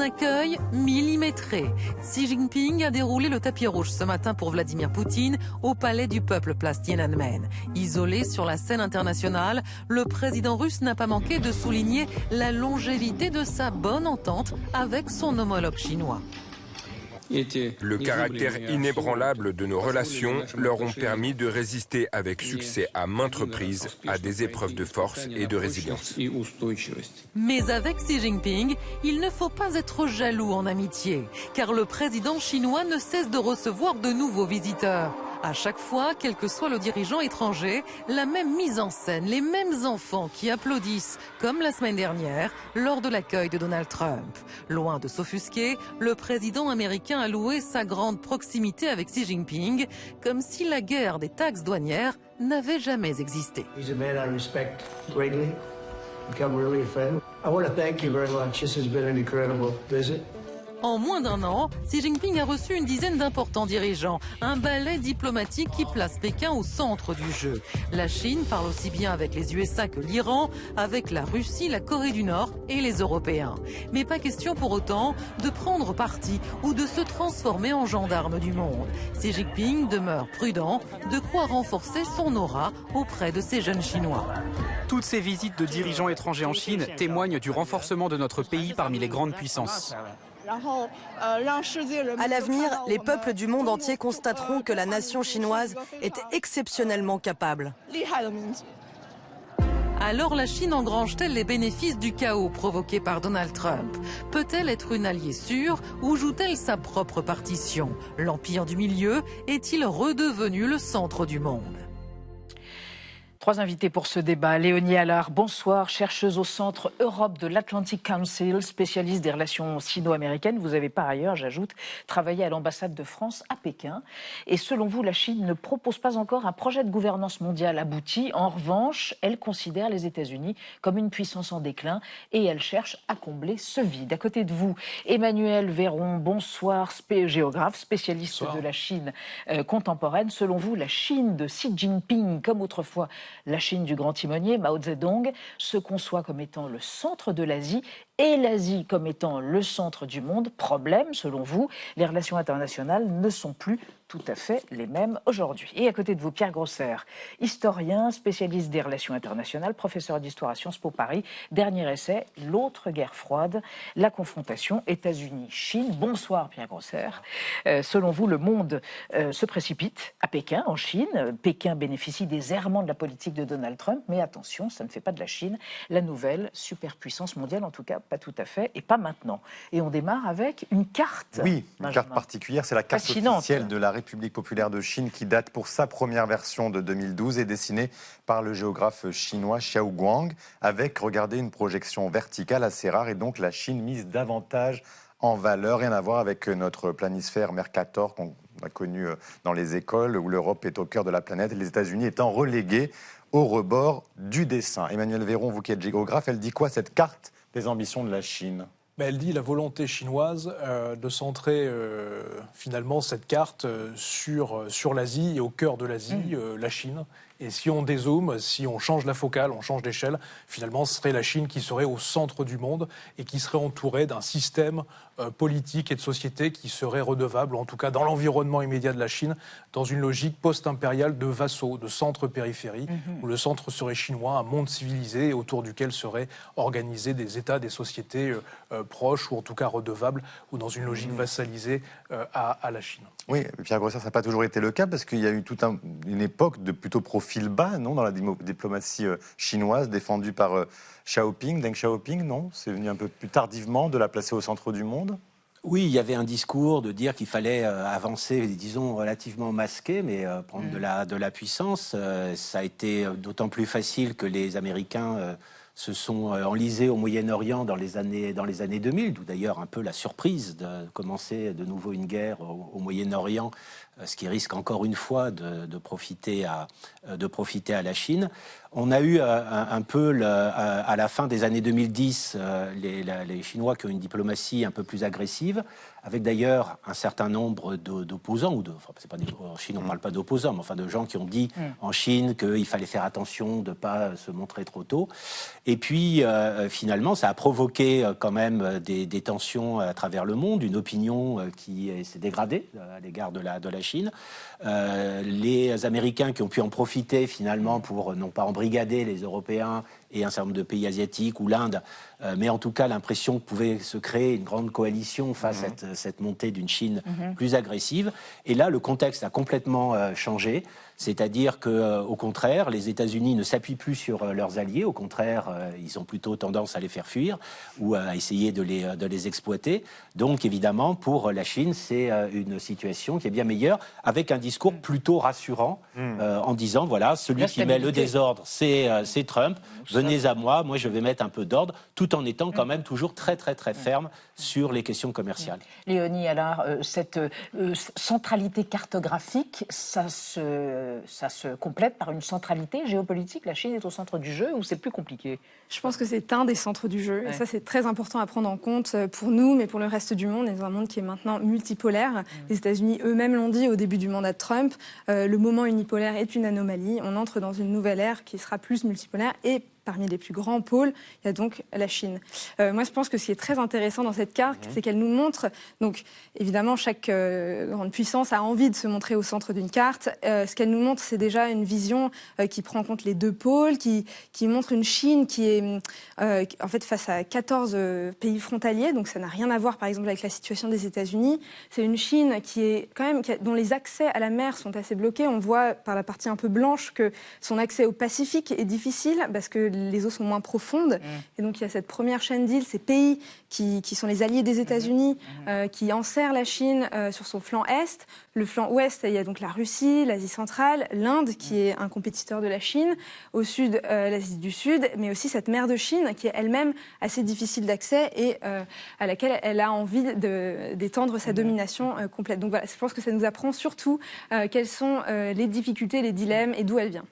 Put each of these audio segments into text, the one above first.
accueil millimétré. Xi Jinping a déroulé le tapis rouge ce matin pour Vladimir Poutine au palais du peuple place Tiananmen. Isolé sur la scène internationale, le président russe n'a pas manqué de souligner la longévité de sa bonne entente avec son homologue chinois. Le caractère inébranlable de nos relations leur ont permis de résister avec succès à maintes reprises à des épreuves de force et de résilience. Mais avec Xi Jinping, il ne faut pas être jaloux en amitié, car le président chinois ne cesse de recevoir de nouveaux visiteurs. À chaque fois, quel que soit le dirigeant étranger, la même mise en scène, les mêmes enfants qui applaudissent, comme la semaine dernière, lors de l'accueil de Donald Trump. Loin de s'offusquer, le président américain a loué sa grande proximité avec Xi Jinping, comme si la guerre des taxes douanières n'avait jamais existé. En moins d'un an, Xi Jinping a reçu une dizaine d'importants dirigeants, un ballet diplomatique qui place Pékin au centre du jeu. La Chine parle aussi bien avec les USA que l'Iran, avec la Russie, la Corée du Nord et les Européens. Mais pas question pour autant de prendre parti ou de se transformer en gendarme du monde. Xi Jinping demeure prudent, de quoi renforcer son aura auprès de ces jeunes Chinois. Toutes ces visites de dirigeants étrangers en Chine témoignent du renforcement de notre pays parmi les grandes puissances. À l'avenir, les peuples du monde entier constateront que la nation chinoise est exceptionnellement capable. Alors la Chine engrange-t-elle les bénéfices du chaos provoqué par Donald Trump? Peut-elle être une alliée sûre ou joue-t-elle sa propre partition? L'empire du milieu est-il redevenu le centre du monde? Trois invités pour ce débat. Léonie Allard, bonsoir, chercheuse au Centre Europe de l'Atlantic Council, spécialiste des relations sino-américaines. Vous avez par ailleurs, j'ajoute, travaillé à l'ambassade de France à Pékin. Et selon vous, la Chine ne propose pas encore un projet de gouvernance mondiale abouti. En revanche, elle considère les États-Unis comme une puissance en déclin et elle cherche à combler ce vide. À côté de vous, Emmanuel Véron, bonsoir, géographe, spécialiste de la Chine contemporaine. Selon vous, la Chine de Xi Jinping, comme autrefois la Chine du grand timonier Mao Zedong, se conçoit comme étant le centre de l'Asie et l'Asie comme étant le centre du monde. Problème, selon vous, les relations internationales ne sont plus tout à fait les mêmes aujourd'hui. Et à côté de vous, Pierre Grosser, historien, spécialiste des relations internationales, professeur d'histoire à Sciences Po Paris. Dernier essai, L'autre guerre froide, la confrontation États-Unis-Chine. Bonsoir Pierre Grosser. Selon vous, le monde se précipite à Pékin, en Chine. Pékin bénéficie des errements de la politique de Donald Trump, mais attention, ça ne fait pas de la Chine la nouvelle superpuissance mondiale, en tout cas pas tout à fait, et pas maintenant. Et on démarre avec une carte. Oui, une carte particulière, c'est la carte officielle de la République populaire de Chine qui date pour sa première version de 2012 et dessinée par le géographe chinois Xiao Guang avec, regardez, une projection verticale assez rare et donc la Chine mise davantage en valeur, rien à voir avec notre planisphère Mercator qu'on a connu dans les écoles où l'Europe est au cœur de la planète et les États-Unis étant relégués au rebord du dessin. Emmanuel Véron, vous qui êtes géographe, elle dit quoi cette carte des ambitions de la Chine ? Elle dit la volonté chinoise de centrer finalement cette carte sur l'Asie et au cœur de l'Asie, la Chine. Et si on dézoome, si on change la focale, on change d'échelle, finalement ce serait la Chine qui serait au centre du monde et qui serait entourée d'un système politique et de société qui serait redevable, en tout cas dans l'environnement immédiat de la Chine, dans une logique post-impériale de vassaux, de centre-périphérie, où le centre serait chinois, un monde civilisé autour duquel seraient organisés des États, des sociétés proches ou en tout cas redevables, ou dans une logique vassalisée à la Chine. Oui, Pierre Grosser, ça n'a pas toujours été le cas parce qu'il y a eu toute une époque de plutôt profil bas, non, dans la diplomatie chinoise défendue par Deng Xiaoping, non? C'est venu un peu plus tardivement de la placer au centre du monde? Oui, il y avait un discours de dire qu'il fallait avancer, disons, relativement masqué, mais prendre de la puissance. Ça a été d'autant plus facile que les Américains se sont enlisés au Moyen-Orient dans les années 2000, d'où d'ailleurs un peu la surprise de commencer de nouveau une guerre au Moyen-Orient ce qui risque encore une fois de profiter à la Chine. On a eu un peu, à la fin des années 2010, les Chinois qui ont une diplomatie un peu plus agressive, avec d'ailleurs un certain nombre d'opposants, en Chine on ne parle pas d'opposants, mais enfin de gens qui ont dit en Chine qu'il fallait faire attention de ne pas se montrer trop tôt. Et puis finalement ça a provoqué quand même des tensions à travers le monde, une opinion qui s'est dégradée à l'égard de la Chine. Les Américains qui ont pu en profiter finalement pour non pas embrigader les Européens et un certain nombre de pays asiatiques ou l'Inde, mais en tout cas l'impression que pouvait se créer une grande coalition face à cette montée d'une Chine plus agressive. Et là, le contexte a complètement changé. C'est-à-dire qu'au contraire, les États-Unis ne s'appuient plus sur leurs alliés. Au contraire, ils ont plutôt tendance à les faire fuir ou à essayer de les exploiter. Donc, évidemment, pour la Chine, c'est une situation qui est bien meilleure, avec un discours plutôt rassurant, en disant, voilà, celui qui met le désordre, c'est Trump. Venez à moi, je vais mettre un peu d'ordre, tout en étant quand même toujours très, très, très ferme sur les questions commerciales. Léonie, alors, cette centralité cartographique, ça se complète par une centralité géopolitique. La Chine est au centre du jeu ou c'est plus compliqué? Je pense que c'est un des centres du jeu. Et ça, c'est très important à prendre en compte pour nous, mais pour le reste du monde. Et dans un monde qui est maintenant multipolaire. Les États-Unis eux-mêmes l'ont dit au début du mandat de Trump. Le moment unipolaire est une anomalie. On entre dans une nouvelle ère qui sera plus multipolaire. Et parmi les plus grands pôles, il y a donc la Chine. Moi, je pense que ce qui est très intéressant dans cette carte, c'est qu'elle nous montre... Donc, évidemment, chaque grande puissance a envie de se montrer au centre d'une carte. Ce qu'elle nous montre, c'est déjà une vision qui prend en compte les deux pôles, qui montre une Chine qui est, en fait, face à 14 pays frontaliers. Donc, ça n'a rien à voir, par exemple, avec la situation des États-Unis. C'est une Chine qui est quand même... dont les accès à la mer sont assez bloqués. On voit, par la partie un peu blanche, que son accès au Pacifique est difficile, parce que les eaux sont moins profondes. Et donc, il y a cette première chaîne d'îles, ces pays qui sont les alliés des États-Unis, qui enserrent la Chine sur son flanc est. Le flanc ouest, il y a donc la Russie, l'Asie centrale, l'Inde, qui est un compétiteur de la Chine. Au sud, l'Asie du Sud, mais aussi cette mer de Chine, qui est elle-même assez difficile d'accès et à laquelle elle a envie d'étendre sa domination complète. Donc voilà, je pense que ça nous apprend surtout quelles sont les difficultés, les dilemmes et d'où elle vient.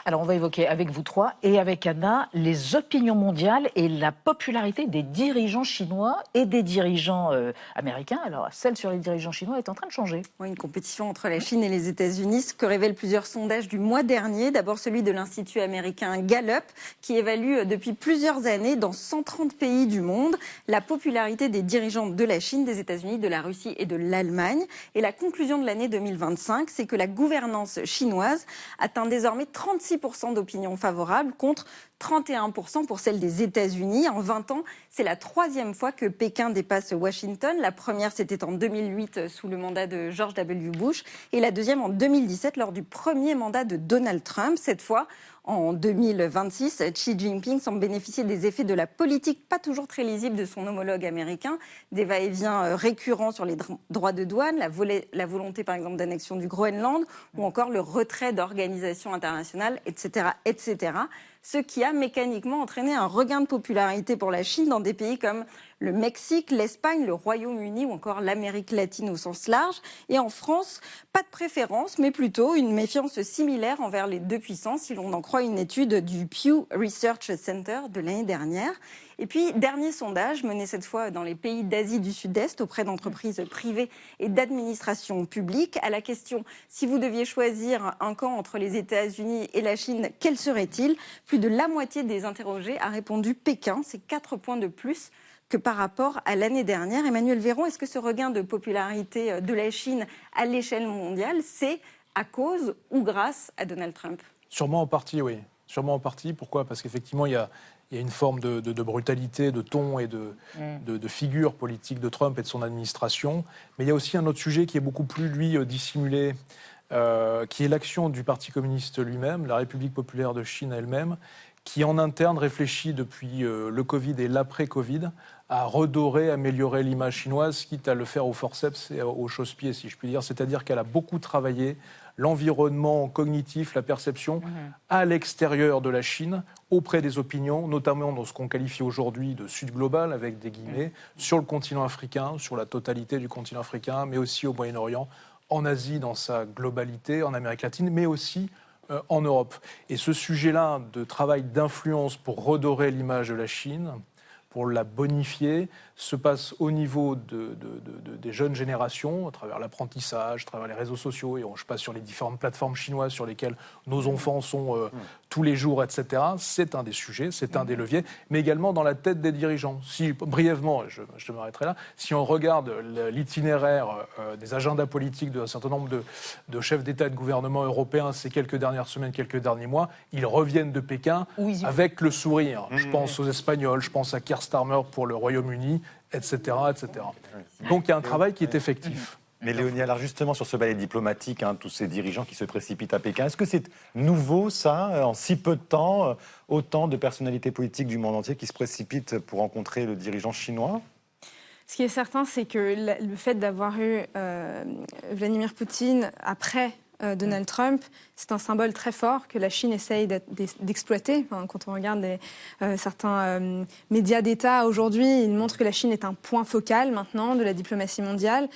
Alors, on va évoquer avec vous trois et avec Anna les opinions mondiales et la popularité des dirigeants chinois et des dirigeants américains. Alors, celle sur les dirigeants chinois est en train de changer. Oui, une compétition entre la Chine et les États-Unis, ce que révèlent plusieurs sondages du mois dernier. D'abord celui de l'Institut américain Gallup, qui évalue depuis plusieurs années dans 130 pays du monde la popularité des dirigeants de la Chine, des États-Unis, de la Russie et de l'Allemagne. Et la conclusion de l'année 2025, c'est que la gouvernance chinoise atteint désormais 36% d'opinion favorable contre 31% pour celle des États-Unis. En 20 ans, c'est la troisième fois que Pékin dépasse Washington. La première, c'était en 2008 sous le mandat de George W. Bush et la deuxième en 2017 lors du premier mandat de Donald Trump. Cette fois, en 2026, Xi Jinping semble bénéficier des effets de la politique pas toujours très lisible de son homologue américain, des va-et-vient récurrents sur les droits de douane, la volonté par exemple d'annexion du Groenland ou encore le retrait d'organisations internationales, etc., etc. Ce qui a mécaniquement entraîné un regain de popularité pour la Chine dans des pays comme le Mexique, l'Espagne, le Royaume-Uni ou encore l'Amérique latine au sens large. Et en France, pas de préférence, mais plutôt une méfiance similaire envers les deux puissances, si l'on en croit une étude du Pew Research Center de l'année dernière. Et puis, dernier sondage, mené cette fois dans les pays d'Asie du Sud-Est auprès d'entreprises privées et d'administrations publiques, à la question « Si vous deviez choisir un camp entre les États-Unis et la Chine, quel serait-il » Plus de la moitié des interrogés a répondu Pékin, c'est 4 points de plus que par rapport à l'année dernière. Emmanuel Véron, est-ce que ce regain de popularité de la Chine à l'échelle mondiale, c'est à cause ou grâce à Donald Trump ? Sûrement en partie, oui. Sûrement en partie. Pourquoi ? Parce qu'effectivement, il y a une forme de brutalité, de ton et de figure politique de Trump et de son administration. Mais il y a aussi un autre sujet qui est beaucoup plus, lui, dissimulé, qui est l'action du Parti communiste lui-même, la République populaire de Chine elle-même, qui en interne réfléchit depuis le Covid et l'après-Covid à redorer, améliorer l'image chinoise, quitte à le faire au forceps et au chausse-pied, si je puis dire. C'est-à-dire qu'elle a beaucoup travaillé l'environnement cognitif, la perception, à l'extérieur de la Chine, auprès des opinions, notamment dans ce qu'on qualifie aujourd'hui de Sud global, avec des guillemets, sur le continent africain, sur la totalité du continent africain, mais aussi au Moyen-Orient, en Asie dans sa globalité, en Amérique latine, mais aussi en Europe. Et ce sujet-là de travail d'influence pour redorer l'image de la Chine, pour la bonifier, se passe au niveau des jeunes générations, à travers l'apprentissage, à travers les réseaux sociaux, et je passe sur les différentes plateformes chinoises sur lesquelles nos enfants sont tous les jours, etc. C'est un des sujets, c'est un des leviers, mais également dans la tête des dirigeants. Si, brièvement, je m'arrêterai là, si on regarde l'itinéraire des agendas politiques d'un certain nombre de chefs d'État et de gouvernement européens ces quelques dernières semaines, quelques derniers mois, ils reviennent de Pékin avec le sourire. Je pense aux Espagnols, je pense à Keir Starmer pour le Royaume-Uni, etc., etc. Donc il y a un travail qui est effectif. Mais Léonie, alors justement sur ce ballet diplomatique, tous ces dirigeants qui se précipitent à Pékin, est-ce que c'est nouveau ça, en si peu de temps, autant de personnalités politiques du monde entier qui se précipitent pour rencontrer le dirigeant chinois ? Ce qui est certain, c'est que le fait d'avoir eu Vladimir Poutine après Donald Trump, c'est un symbole très fort que la Chine essaye d'exploiter. Quand on regarde certains médias d'État aujourd'hui, ils montrent que la Chine est un point focal maintenant de la diplomatie mondiale.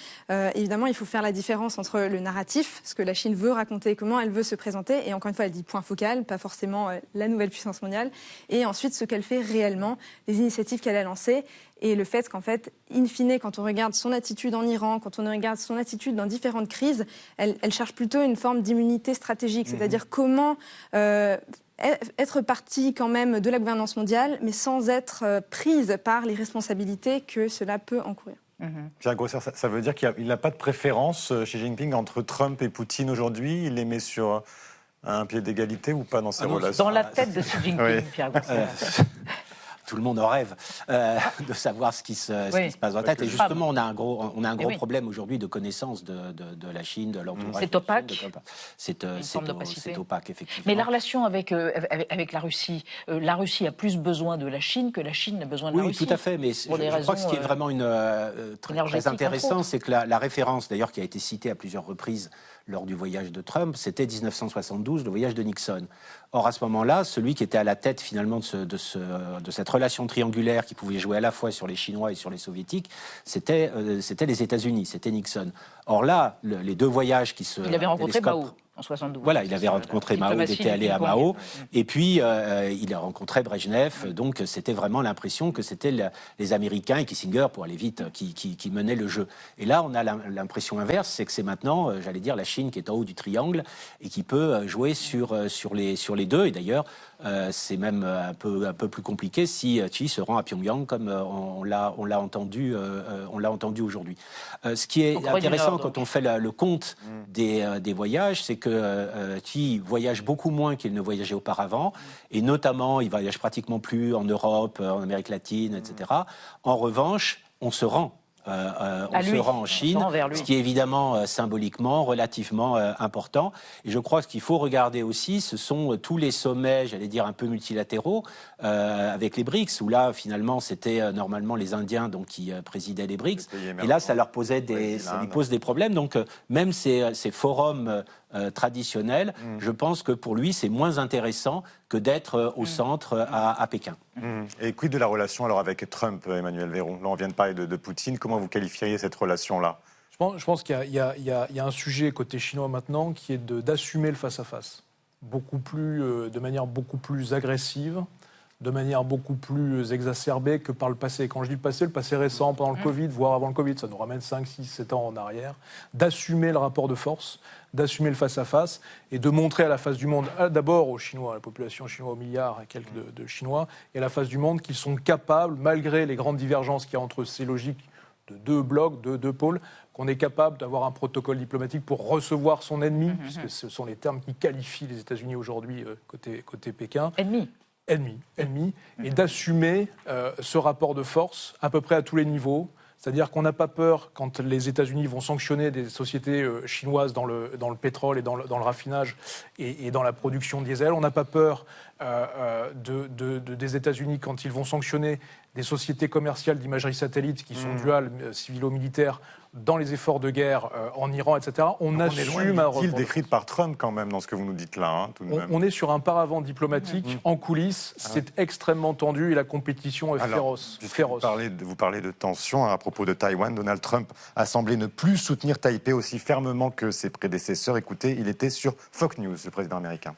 Évidemment, il faut faire la différence entre le narratif, ce que la Chine veut raconter, comment elle veut se présenter, et encore une fois, elle dit point focal, pas forcément la nouvelle puissance mondiale, et ensuite ce qu'elle fait réellement, les initiatives qu'elle a lancées. Et le fait qu'en fait, in fine, quand on regarde son attitude en Iran, quand on regarde son attitude dans différentes crises, elle cherche plutôt une forme d'immunité stratégique, c'est-à-dire comment être partie quand même de la gouvernance mondiale, mais sans être prise par les responsabilités que cela peut encourir. Pierre Grosser, ça veut dire qu'il n'a pas de préférence, Xi Jinping, entre Trump et Poutine aujourd'hui? Il les met sur un pied d'égalité ou pas dans ses relations? Dans la tête de Xi Jinping, Pierre Grosser. Tout le monde en rêve de savoir ce qui se passe dans la tête. Et justement, on a un gros problème aujourd'hui de connaissance de la Chine, de l'entourage. C'est opaque. C'est opaque, effectivement. Mais la relation avec la Russie a plus besoin de la Chine que la Chine n'a besoin de la Russie. Oui, tout à fait. Mais je crois que ce qui est vraiment très intéressant, c'est que la référence, d'ailleurs, qui a été citée à plusieurs reprises lors du voyage de Trump, c'était 1972, le voyage de Nixon. Or, à ce moment-là, celui qui était à la tête finalement de cette relation triangulaire qui pouvait jouer à la fois sur les Chinois et sur les Soviétiques, c'était les États-Unis, c'était Nixon. Or là, les deux voyages qui se... Il avait rencontré Mao en 72. Voilà, il avait rencontré Mao, il était allé à Mao, et puis il a rencontré Brejnev, donc c'était vraiment l'impression que c'était les Américains et Kissinger, pour aller vite, qui menaient le jeu. Et là, on a l'impression inverse, c'est que c'est maintenant, j'allais dire, la Chine qui est en haut du triangle et qui peut jouer sur les deux, et d'ailleurs, c'est même un peu plus compliqué si Xi se rend à Pyongyang, comme on l'a entendu aujourd'hui. Ce qui est intéressant quand on fait le compte des voyages, c'est que Xi voyage beaucoup moins qu'il ne voyageait auparavant, et notamment, il voyage pratiquement plus en Europe, en Amérique latine, etc. En revanche, on se rend. Se rend en Chine, ce qui est évidemment symboliquement relativement important. Et je crois que ce qu'il faut regarder aussi, ce sont tous les sommets, j'allais dire un peu multilatéraux, avec les BRICS, où là finalement c'était normalement les Indiens donc qui présidaient les BRICS. Et là ça leur posait ça lui pose des problèmes. Donc même ces forums traditionnels, je pense que pour lui c'est moins intéressant que d'être au centre à Pékin. Et quid de la relation alors avec Trump, Emmanuel Véron? Là on vient de parler de Poutine, comment vous qualifieriez cette relation-là? Je pense qu'il y a un sujet côté chinois maintenant qui est d'assumer le face-à-face, de manière beaucoup plus agressive, de manière beaucoup plus exacerbée que par le passé. Quand je dis le passé récent, pendant le Covid, voire avant le Covid, ça nous ramène 5, 6, 7 ans en arrière, d'assumer le rapport de force, d'assumer le face-à-face et de montrer à la face du monde, d'abord aux Chinois, à la population chinoise, aux milliards et quelques de Chinois, et à la face du monde qu'ils sont capables, malgré les grandes divergences qu'il y a entre ces logiques de deux blocs, de deux pôles, qu'on est capable d'avoir un protocole diplomatique pour recevoir son ennemi, puisque ce sont les termes qui qualifient les États-Unis aujourd'hui côté Pékin. Ennemi, et d'assumer ce rapport de force à peu près à tous les niveaux. C'est-à-dire qu'on n'a pas peur quand les États-Unis vont sanctionner des sociétés chinoises dans le pétrole et dans le raffinage et dans la production diesel. On n'a pas peur des États-Unis quand ils vont sanctionner des sociétés commerciales d'imagerie satellite qui sont duales, civilo-militaires, dans les efforts de guerre en Iran, etc. On assume un report. Décrite par Trump quand même dans ce que vous nous dites là. Hein, tout de même. On est sur un paravent diplomatique en coulisses. C'est extrêmement tendu et la compétition est féroce. Vous parlez de tension à propos de Taïwan. Donald Trump a semblé ne plus soutenir Taipei aussi fermement que ses prédécesseurs. Écoutez, il était sur Fox News, le président américain.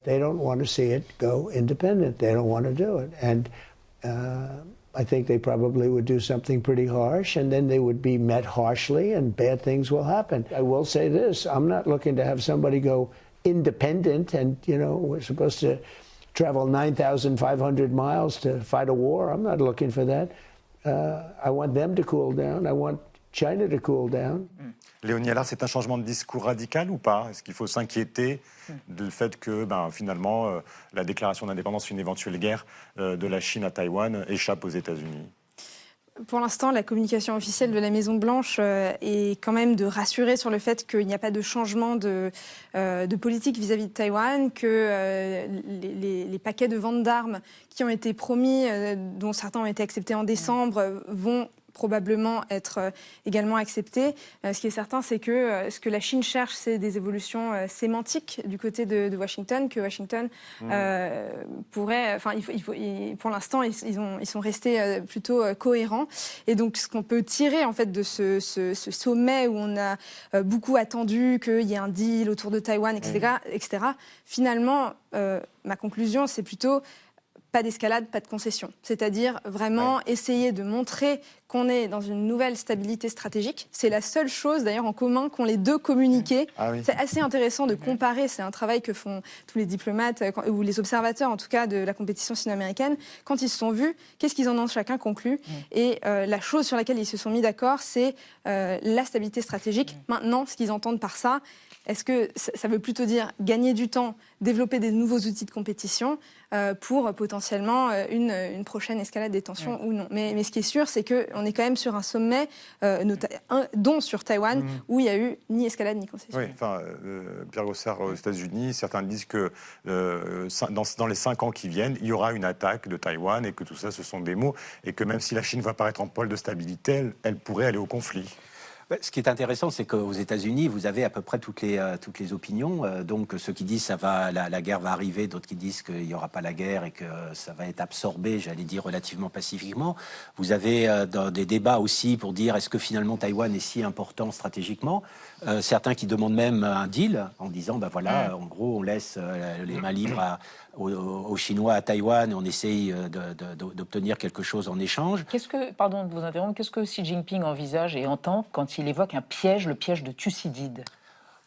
They don't want to see it go independent. They don't want to do it. And I think they probably would do something pretty harsh, and then they would be met harshly, and bad things will happen. I will say this, I'm not looking to have somebody go independent, and, you know, we're supposed to travel 9,500 miles to fight a war. I'm not looking for that. I want them to cool down. I want China to cool down. Léonie Allard, c'est un changement de discours radical ou pas? Est-ce qu'il faut s'inquiéter du fait que finalement la déclaration d'indépendance, une éventuelle guerre de la Chine à Taïwan échappe aux États-Unis? Pour l'instant, la communication officielle de la Maison-Blanche est quand même de rassurer sur le fait qu'il n'y a pas de changement de politique vis-à-vis de Taïwan, que les paquets de vente d'armes qui ont été promis, dont certains ont été acceptés en décembre, vont probablement être également accepté. Ce qui est certain, c'est que ce que la Chine cherche, c'est des évolutions sémantiques du côté de Washington, que Washington pourrait... Enfin, pour l'instant, ils sont restés plutôt cohérents. Et donc, ce qu'on peut tirer en fait de ce sommet où on a beaucoup attendu qu'il y ait un deal autour de Taïwan, etc. Finalement, ma conclusion, c'est plutôt... pas d'escalade, pas de concession. C'est-à-dire vraiment essayer de montrer qu'on est dans une nouvelle stabilité stratégique. C'est la seule chose d'ailleurs en commun qu'ont les deux communiqués. C'est assez intéressant de comparer, c'est un travail que font tous les diplomates ou les observateurs en tout cas de la compétition sino-américaine. Quand ils se sont vus, qu'est-ce qu'ils en ont chacun conclu? Et la chose sur laquelle ils se sont mis d'accord, c'est la stabilité stratégique. Maintenant, ce qu'ils entendent par ça, est-ce que ça veut plutôt dire gagner du temps, développer des nouveaux outils de compétition pour potentiellement une prochaine escalade des tensions ou non? Mais ce qui est sûr, c'est qu'on est quand même sur un sommet, dont sur Taïwan, où il n'y a eu ni escalade ni concession. Oui, Pierre Gossard, aux États-Unis, certains disent que dans les 5 ans qui viennent, il y aura une attaque de Taïwan et que tout ça, ce sont des mots, et que même si la Chine va apparaître en pôle de stabilité, elle pourrait aller au conflit. Ce qui est intéressant, c'est qu'aux États-Unis, vous avez à peu près toutes les opinions. Donc, ceux qui disent que la guerre va arriver, d'autres qui disent qu'il n'y aura pas la guerre et que ça va être absorbé, j'allais dire, relativement pacifiquement. Vous avez des débats aussi pour dire est-ce que finalement Taïwan est si important stratégiquement. Certains qui demandent même un deal en disant, en gros, on laisse les mains libres aux Chinois à Taïwan et on essaye d'obtenir quelque chose en échange. Pardon de vous interrompre, qu'est-ce que Xi Jinping envisage et entend quand il évoque un piège, le piège de Thucydide?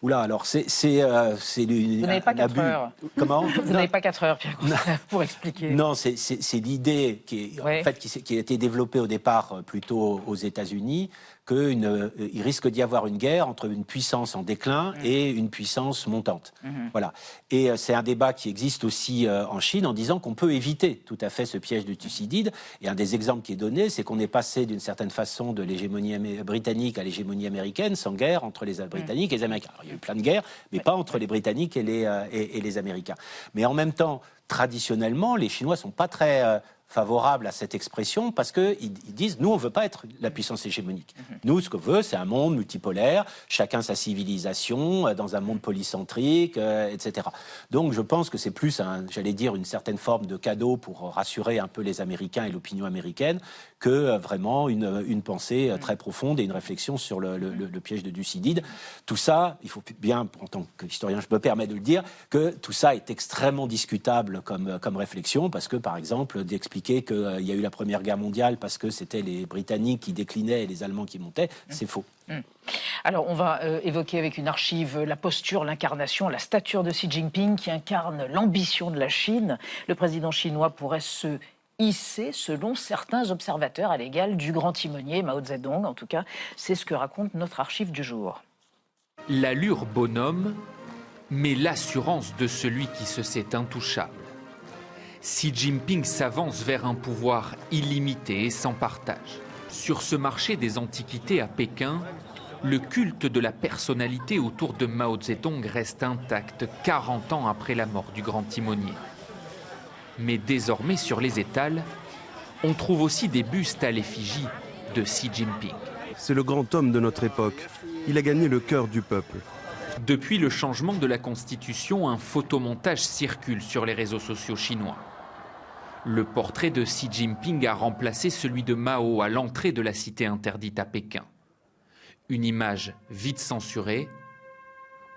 Oula, alors c'est Vous n'avez pas 4 heures. Comment? Vous n'avez pas 4 heures, Pierre Gossard, pour expliquer. Non, c'est l'idée qui a été développée au départ plutôt aux États-Unis, qu'il risque d'y avoir une guerre entre une puissance en déclin et une puissance montante. Voilà. Et c'est un débat qui existe aussi en Chine en disant qu'on peut éviter tout à fait ce piège de Thucydide. Et un des exemples qui est donné, c'est qu'on est passé d'une certaine façon de l'hégémonie britannique à l'hégémonie américaine sans guerre entre les Britanniques et les Américains. Alors, il y a eu plein de guerres, mais pas entre les Britanniques et les Américains. Mais en même temps, traditionnellement, les Chinois sont pas très favorables à cette expression parce qu'ils disent nous on veut pas être la puissance hégémonique. Nous ce qu'on veut c'est un monde multipolaire, chacun sa civilisation, dans un monde polycentrique, etc. Donc je pense que c'est plus j'allais dire une certaine forme de cadeau pour rassurer un peu les Américains et l'opinion américaine que vraiment une pensée très profonde et une réflexion sur le piège de Thucydide. Tout ça, il faut bien, en tant qu'historien, je me permets de le dire, que tout ça est extrêmement discutable comme réflexion parce que par exemple d'expliquer qu'il y a eu la Première Guerre mondiale parce que c'était les Britanniques qui déclinaient et les Allemands qui montaient, c'est faux. Alors, on va évoquer avec une archive la posture, l'incarnation, la stature de Xi Jinping qui incarne l'ambition de la Chine. Le président chinois pourrait se hisser, selon certains observateurs, à l'égal du grand timonier Mao Zedong. En tout cas, c'est ce que raconte notre archive du jour. L'allure bonhomme, mais l'assurance de celui qui se sait intouchable. Xi Jinping s'avance vers un pouvoir illimité et sans partage. Sur ce marché des antiquités à Pékin, le culte de la personnalité autour de Mao Zedong reste intact 40 ans après la mort du grand timonier. Mais désormais, sur les étals, on trouve aussi des bustes à l'effigie de Xi Jinping. C'est le grand homme de notre époque. Il a gagné le cœur du peuple. Depuis le changement de la Constitution, un photomontage circule sur les réseaux sociaux chinois. Le portrait de Xi Jinping a remplacé celui de Mao à l'entrée de la cité interdite à Pékin. Une image vite censurée.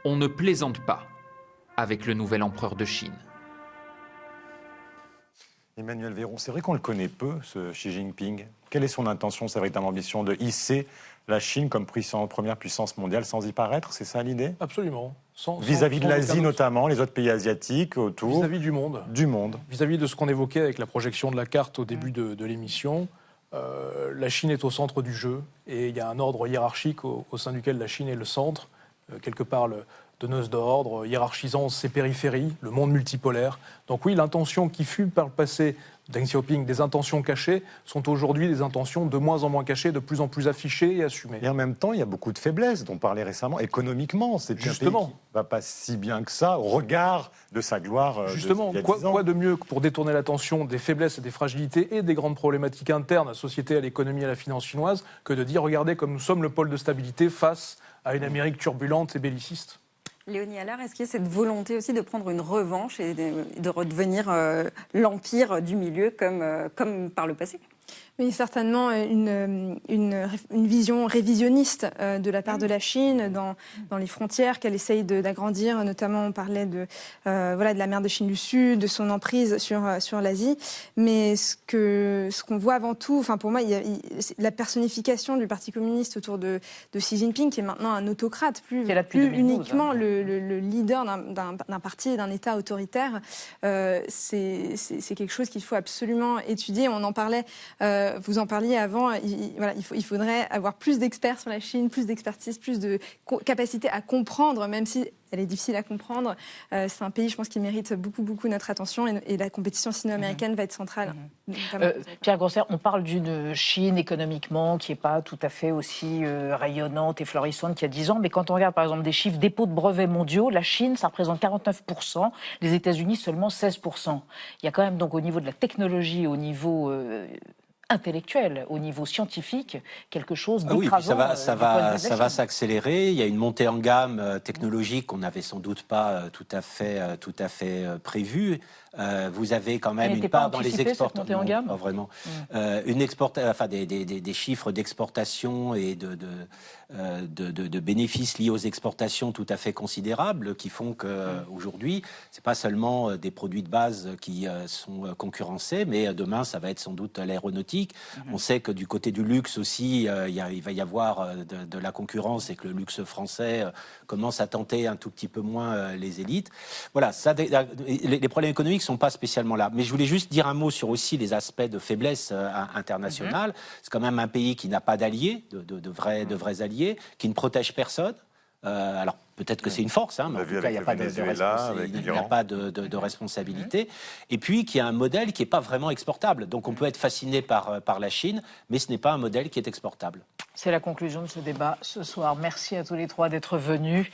On ne plaisante pas avec le nouvel empereur de Chine. Emmanuel Véron, c'est vrai qu'on le connaît peu, ce Xi Jinping. Quelle est son intention, sa véritable ambition de hisser la Chine comme première puissance mondiale sans y paraître? C'est ça l'idée? Absolument. Vis-à-vis de l'Asie notamment, les autres pays asiatiques autour? Vis-à-vis du monde. Du monde. Vis-à-vis de ce qu'on évoquait avec la projection de la carte au début de l'émission, la Chine est au centre du jeu et il y a un ordre hiérarchique au sein duquel la Chine est le centre, quelque part le donneuse d'ordre, hiérarchisant ses périphéries, le monde multipolaire. Donc oui, l'intention qui fut par le passé Deng Xiaoping, des intentions cachées, sont aujourd'hui des intentions de moins en moins cachées, de plus en plus affichées et assumées. Et en même temps, il y a beaucoup de faiblesses dont on parlait récemment, économiquement. C'est justement un pays qui ne va pas si bien que ça au regard de sa gloire. Justement, quoi de mieux que pour détourner l'attention des faiblesses et des fragilités et des grandes problématiques internes associées à l'économie et à la finance chinoise que de dire, regardez comme nous sommes le pôle de stabilité face à une Amérique turbulente et belliciste. Léonie Allard, est-ce qu'il y a cette volonté aussi de prendre une revanche et de redevenir l'empire du milieu comme par le passé ? Oui, certainement une vision révisionniste de la part de la Chine dans les frontières qu'elle essaye d'agrandir. Notamment, on parlait de la mer de Chine du Sud, de son emprise sur l'Asie. Mais ce qu'on voit avant tout, pour moi, il y a la personnification du Parti communiste autour de Xi Jinping, qui est maintenant un autocrate, plus 2012, uniquement le leader d'un parti et d'un État autoritaire. C'est quelque chose qu'il faut absolument étudier. On en parlait. Vous en parliez avant, il faudrait avoir plus d'experts sur la Chine, plus d'expertise, plus de capacité à comprendre, même si elle est difficile à comprendre. C'est un pays, je pense, qui mérite beaucoup notre attention et la compétition sino-américaine va être centrale. Pierre Grosser, on parle d'une Chine économiquement qui n'est pas tout à fait aussi rayonnante et florissante qu'il y a 10 ans, mais quand on regarde par exemple des chiffres dépôts de brevets mondiaux, la Chine, ça représente 49%, les États-Unis seulement 16%. Il y a quand même donc au niveau de la technologie, au niveau intellectuel, au niveau scientifique, quelque chose d'écrasant. Oui, ça va s'accélérer. Il y a une montée en gamme technologique qu'on n'avait sans doute pas tout à fait prévue. Vous avez quand même une part dans les exportations. En gamme pas vraiment. Des chiffres d'exportation et de bénéfices liés aux exportations tout à fait considérables qui font qu'aujourd'hui, c'est pas seulement des produits de base qui sont concurrencés, mais demain, ça va être sans doute l'aéronautique. On sait que du côté du luxe aussi, il va y avoir de la concurrence et que le luxe français commence à tenter un tout petit peu moins les élites. Voilà, les problèmes économiques ne sont pas spécialement là. Mais je voulais juste dire un mot sur aussi les aspects de faiblesse internationale. C'est quand même un pays qui n'a pas d'alliés, de vrais alliés, qui ne protège personne. Alors peut-être que c'est une force, mais en tout cas, il n'y a pas de responsabilité. Et puis, qui a un modèle qui n'est pas vraiment exportable. Donc, on peut être fasciné par la Chine, mais ce n'est pas un modèle qui est exportable. C'est la conclusion de ce débat ce soir. Merci à tous les trois d'être venus.